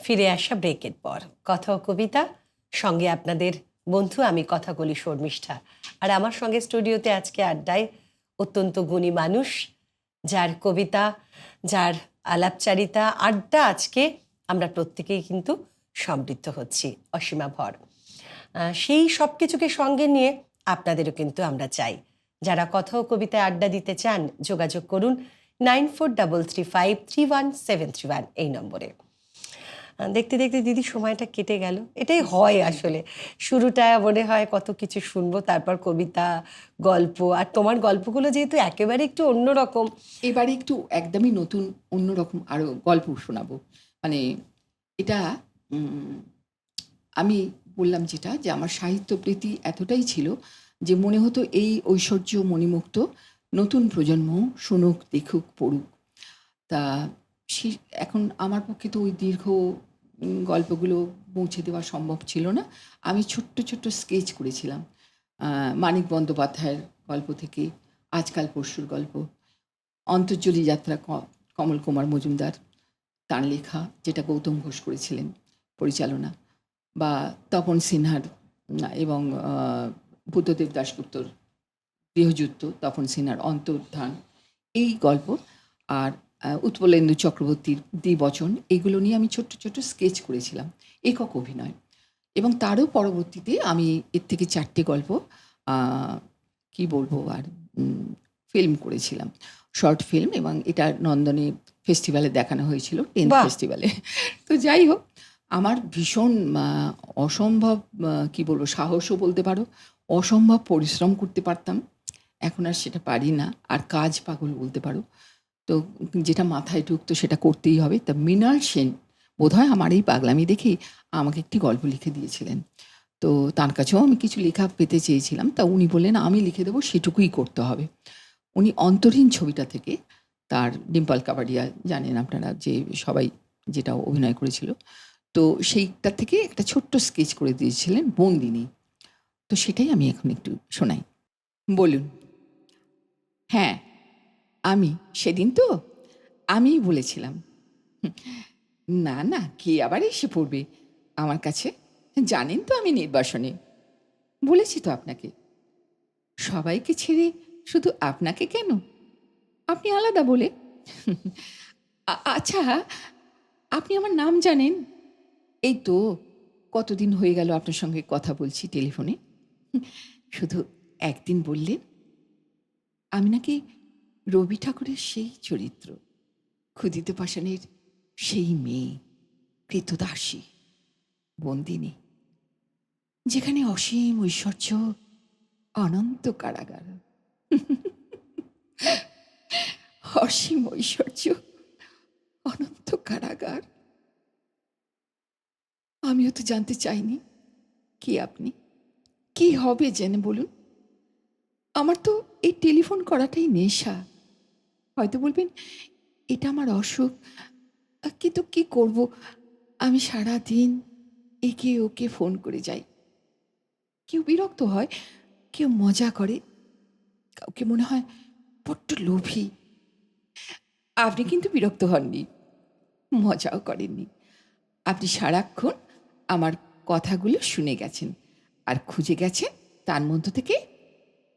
ফিরে আসা ব্রেকের পর কথা ও কবিতা সঙ্গে আপনাদের বন্ধু আমি কথা বলি শর্মিষ্ঠা। আর আমার সঙ্গে স্টুডিওতে আজকে আড্ডায় অত্যন্ত গুণী মানুষ, যার কবিতা, যার আলাপচারিতা, আড্ডা আজকে আমরা প্রত্যেকেই কিন্তু সমৃদ্ধ হচ্ছি অসীমা ভর। সেই সব কিছুকে সঙ্গে নিয়ে আপনাদেরও কিন্তু আমরা চাই। যারা কথা ও কবিতায় আড্ডা দিতে চান যোগাযোগ করুন 9433531731 এই নম্বরে। দেখতে দেখতে দিদি সময়টা কেটে গেল। এটাই হয় আসলে, শুরুটা মনে হয় কত কিছু শুনবো, তারপর কবিতা, গল্প, আর তোমার গল্পগুলো যেহেতু একেবারে একটু অন্যরকম, এবারে একটু একদমই নতুন অন্যরকম আরো গল্প শোনাবো। মানে এটা আমি বললাম যেটা, যে আমার সাহিত্য প্রীতি এতটাই ছিল যে মনে হতো এই ঐশ্বর্য মণিমুক্ত নতুন প্রজন্ম শুনুক, দেখুক, পড়ুক। তা এখন আমার পক্ষে তো ওই দীর্ঘ গল্পগুলো পৌঁছে দেওয়া সম্ভব ছিল না। আমি ছোট্ট ছোট্ট স্কেচ করেছিলাম, মানিক বন্দ্যোপাধ্যায়ের গল্প থেকে আজকাল পরশুর গল্প, অন্তর্জলি যাত্রা কমল কুমার মজুমদার তাঁর লেখা, যেটা গৌতম ঘোষ করেছিলেন পরিচালনা, বা তপন সিনহার এবং বুদ্ধদেব দাশগুপ্তর গৃহযুদ্ধ, তপন সিনহার অন্তর্ধান, এই গল্প, আর উৎপলেন্দু চক্রবর্তীর দ্বিবচন, এগুলো নিয়ে আমি ছোট্ট ছোট্ট স্কেচ করেছিলাম, একক অভিনয়। এবং তারও পরবর্তীতে আমি এর থেকে 4টে গল্প কি বলবো আর ফিল্ম করেছিলাম, শর্ট ফিল্ম, এবং এটা নন্দনে ফেস্টিভ্যালে দেখানো হয়েছিল, 10th ফেস্টিভ্যালে। তো যাই হোক, আমার ভীষণ অসম্ভব কি বলবো, সাহসও বলতে পারো, অসম্ভব পরিশ্রম করতে পারতাম। এখন আর সেটা পারি না, আর কাজ পাগল বলতে পারো। তো যেটা মাথায় ঢুকতো সেটা করতেই হবে। তা মৃণাল সেন বোধহয় আমার এই পাগলামি দেখেই আমাকে একটি গল্প লিখে দিয়েছিলেন। তো তার কাছেও আমি কিছু লেখা পেতে চেয়েছিলাম, তা উনি বললেন আমি লিখে দেবো, সেটুকুই করতে হবে। উনি অন্তরীণ ছবিটা থেকে, তার ডিম্পল কাবাডিয়া জানেন আপনারা, যে সবাই যেটা অভিনয় করেছিল, তো সেইটা থেকে একটা ছোট্ট স্কেচ করে দিয়েছিলেন বন্দিনী। তো সেটাই আমি এখন একটু শোনাই। বলুন। হ্যাঁ, আমি সেদিন তো আমিই বলেছিলাম, না না, কে আবার এসে পড়বে আমার কাছে, জানেন তো আমি নির্বাসনে। বলেছি তো আপনাকে, সবাইকে ছেড়ে শুধু আপনাকে কেন, আপনি আলাদা বলে। আচ্ছা, আপনি আমার নাম জানেন? এই তো কতদিন হয়ে গেল আপনার সঙ্গে কথা বলছি টেলিফোনে। শুধু একদিন বললেন আমি নাকি রবি ঠাকুরের সেই চরিত্র, ক্ষুদিত পাষাণের সেই মেয়ে, কৃতদাসী, বন্দিনী, যেখানে অসীম ঐশ্বর্য, অনন্ত কারাগার। অসীম ঐশ্বর্য, অনন্ত কারাগার। আমিও তো জানতে চাইনি কি আপনি, কি হবে জেনে বলুন। আমার তো এই টেলিফোন করাটাই নেশা। হয়তো বলবেন এটা আমার অসুখ, কিন্তু কি করব, আমি সারাদিন একে ওকে ফোন করে যাই। কেউ বিরক্ত হয়, কেউ মজা করে, কাউকে মনে হয় বড্ড লোভী। আপনি কিন্তু বিরক্ত হননি, মজাও করেননি। আপনি সারাক্ষণ আমার কথাগুলো শুনে গেছেন আর খুঁজে গেছেন তার মধ্য থেকে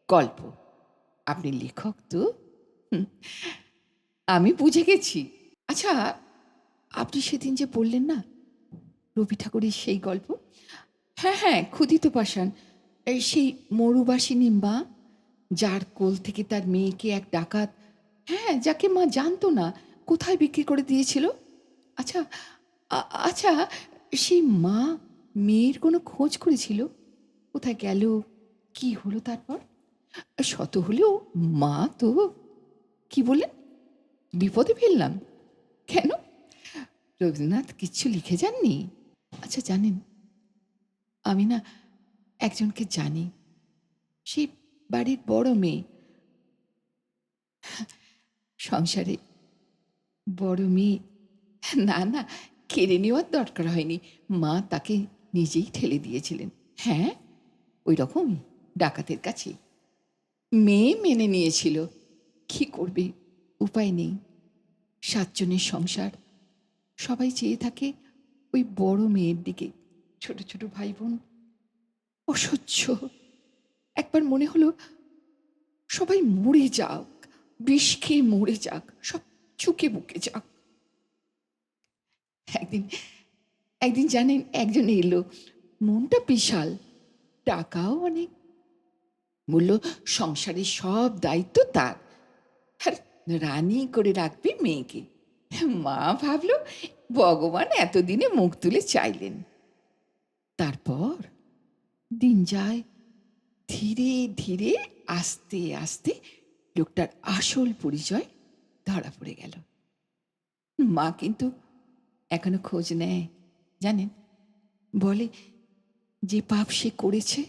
গল্প। আপনি লেখক তো, আমি বুঝে গেছি। আচ্ছা, আপনি সেদিন যে বললেন না রবি ঠাকুরের সেই গল্প, হ্যাঁ হ্যাঁ, ক্ষুদিত পাষাণ, সেই মরুবাসিনী মা, যার কোল থেকে তার মেয়েকে এক ডাকাত, হ্যাঁ, যাকে মা জানতো না, কোথায় বিক্রি করে দিয়েছিল। আচ্ছা, আচ্ছা, সেই মা মেয়ের কোনো খোঁজ করেছিল, কোথায় গেল, কি হলো তারপর? শত হলেও মা তো। কি বললেন, বিপদে ফেললাম কেন? রবীন্দ্রনাথ কিচ্ছু লিখে যাননি? আচ্ছা জানেন, আমি না একজনকে জানি, সেই বাড়ির বড় মেয়ে, সংসারে বড় মেয়ে। না না, কেড়ে নেওয়ার দরকার হয়নি, মা তাকে নিজেই ঠেলে দিয়েছিলেন। হ্যাঁ, ওই রকমই, ডাকাতের কাছে। মেয়ে মেনে নিয়েছিল, কি করবে, উপায় নেই। 7 জনের সংসার, সবাই চেয়ে থাকে ওই বড় মেয়ের দিকে। ছোট ছোট ভাই বোন অসহ্য। একবার মনে হলো সবাই মরে যাক, বিষ খেয়ে মরে যাক, সব চুকে বুকে যাক। একদিন একদিন জানেন, একজন এলো, মনটা বিশাল, টাকাও অনেক। বলল সংসারের সব দায়িত্ব তার, আর রানী করে রাখবে মেয়েকে। মা ভাবলো ভগবান এতদিনে মুখ তুলে চাইলেন। তারপর দিন যায়, ধীরে ধীরে আস্তে আস্তে লোকটার আসল পরিচয় ধরা পড়ে গেল। মা কিন্তু এখনো খোঁজ নেয়, জানেন, বলে যে পাপ সে করেছে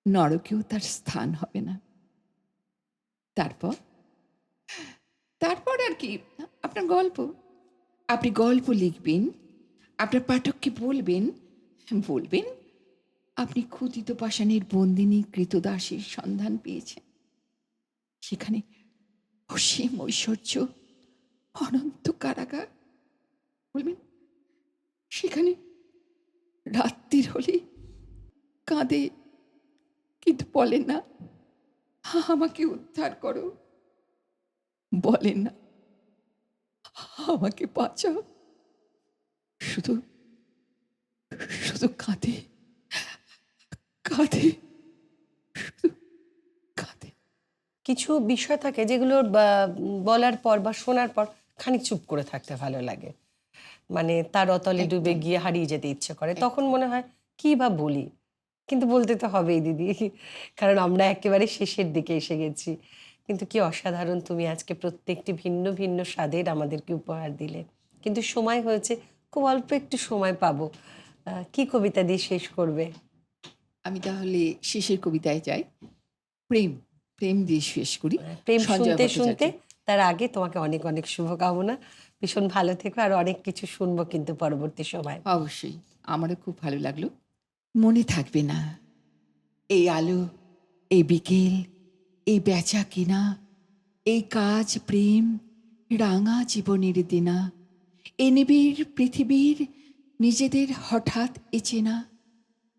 নরকেও তার স্থান হবে না। তারপর তারপর আর কি, আপনার গল্প, আপনি গল্প লিখবেন, আপনার পাঠককে বলবেন, বলবেন আপনি ক্ষুদিত পাষাণের বন্দিনী কৃতদাসীর সন্ধান পেয়েছেন। সেখানে অসীম ঐশ্বর্য, অনন্ত কারাগার। বলবেন সেখানে রাত্রির হলে কাঁদে, কিন্তু বলেন না আমাকে উদ্ধার করো, বলেন না আমাকে বাঁচাও, শুধু শুধু কাঁদে কাঁদে, শুধু কাঁদে। কিছু বিষয় থাকে যেগুলো বলার পর বা শোনার পর খানিক চুপ করে থাকতে ভালো লাগে, মানে তার অতলে ডুবে একদম গিয়ে হারিয়ে যেতে ইচ্ছে করে। তখন একদম। মনে হয় কি বা বলি, কিন্তু বলতে তো হবেই দিদি, কারণ আমরা একেবারে শেষের দিকে এসে গেছি। কিন্তু কি অসাধারণ, তুমি আজকে প্রত্যেকটি ভিন্ন ভিন্ন স্বাদের আমাদেরকে উপহার দিলে। কিন্তু সময় হয়েছে, খুব অল্প একটু সময় পাবো। কি কবিতা দিয়ে শেষ করবে? আমি তাহলে শেষের কবিতায় যাই। প্রেম, প্রেম দিয়ে শেষ করি। প্রেম সঞ্জয় শুনতে শুনতে, ভট্টাচার্য। তার আগে তোমাকে অনেক অনেক শুভকামনা। ভীষণ ভালো থেকো, আর অনেক কিছু শুনবো কিন্তু পরবর্তী সময়। অবশ্যই, আমারও খুব ভালো লাগলো। মনে থাকবে না এই আলো, এই বিকেল, এই বেচা কেনা, এই কাজ প্রেম, রাঙা জীবনের দিনা, এ নিবিড় পৃথিবীর নিজেদের হঠাৎ এচেনা।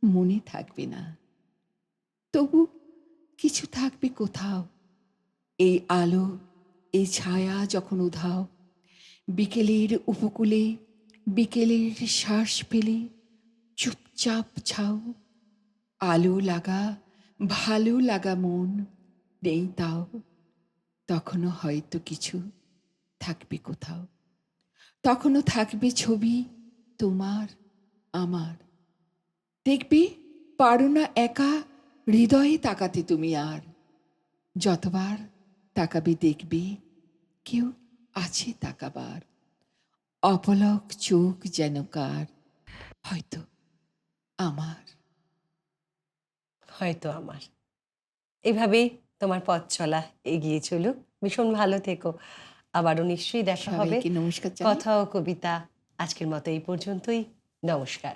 মনে থাকবে না, তবু কিছু থাকবে কোথাও। এই আলো, এই ছায়া যখন উধাও, বিকেলের উপকূলে বিকেলের শ্বাস ফেলে চুপচাপ ছাও। আলো লাগা, ভালো লাগা মন নেই তাও, তখনও হয়তো কিছু থাকবে কোথাও। তখনও থাকবে ছবি তোমার আমার। দেখবে পারো না একা হৃদয়ে তাকাতে তুমি আর। যতবার তাকাবে দেখবে কেউ আছে তাকাবার। অপলক চোখ যেন কার, হয়তো আমার। হয়তো আমার। এভাবেই তোমার পথ চলা এগিয়ে চলুক। ভীষণ ভালো থেকো। আবারও নিশ্চয়ই দেখা হবে। সবাইকে নমস্কার জানাই। কথা ও কবিতা আজকের মতো এই পর্যন্তই। নমস্কার।